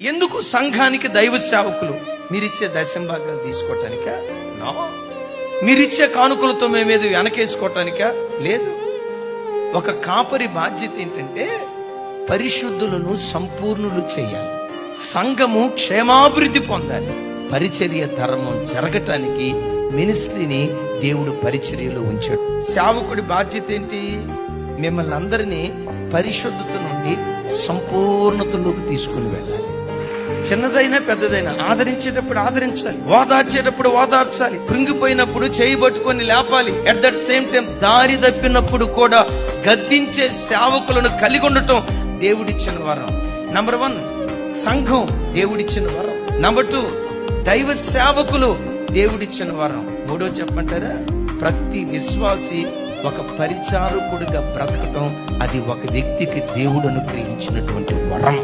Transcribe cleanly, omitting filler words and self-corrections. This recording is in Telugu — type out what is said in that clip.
ఎందుకు సంఘానికి దైవ సేవకులు? మీరిచ్చే దశంభాగాలు తీసుకోవటానికా? నో. మీరిచ్చే కానుకలతో మేమేదో వెనకేసుకోవటానికా? లేదు. ఒక కాపరి బాధ్యత ఏంటంటే పరిశుద్ధులను సంపూర్ణులు చేయాలి, సంఘము క్షేమాభివృద్ధి పొందాలి, పరిచర్య ధర్మం జరగటానికి మినిస్ట్రీని దేవుడు పరిచర్యలో ఉంచాడు. సేవకుడి బాధ్యత ఏంటి? మిమ్మల్ని అందరినీ పరిశుద్ధత నుండి సంపూర్ణతలోకి తీసుకుని వెళ్ళాలి. చిన్నదైనా పెద్దదైనా ఆదరించేటప్పుడు ఆదరించాలి, ఓదార్చేటప్పుడు ఓదార్చాలి, కృంగిపోయినప్పుడు చేయబట్టుకొని లేపాలి. అట్ దట్ సేమ్ టైం దారి తప్పినప్పుడు కూడా గద్దించే సేవకులను కలిగి ఉండటం దేవుడిచ్చిన వరం. నంబర్ 1 సంఘం దేవుడిచ్చిన వరం. నంబర్ 2 దైవ సేవకులు దేవుడిచ్చిన వరం. 3 చెప్పంటారా? ప్రతి విశ్వాసి ఒక పరిచారకుడిగా బ్రతకటం, అది ఒక వ్యక్తికి దేవుడు అనుగ్రహించినటువంటి వరం.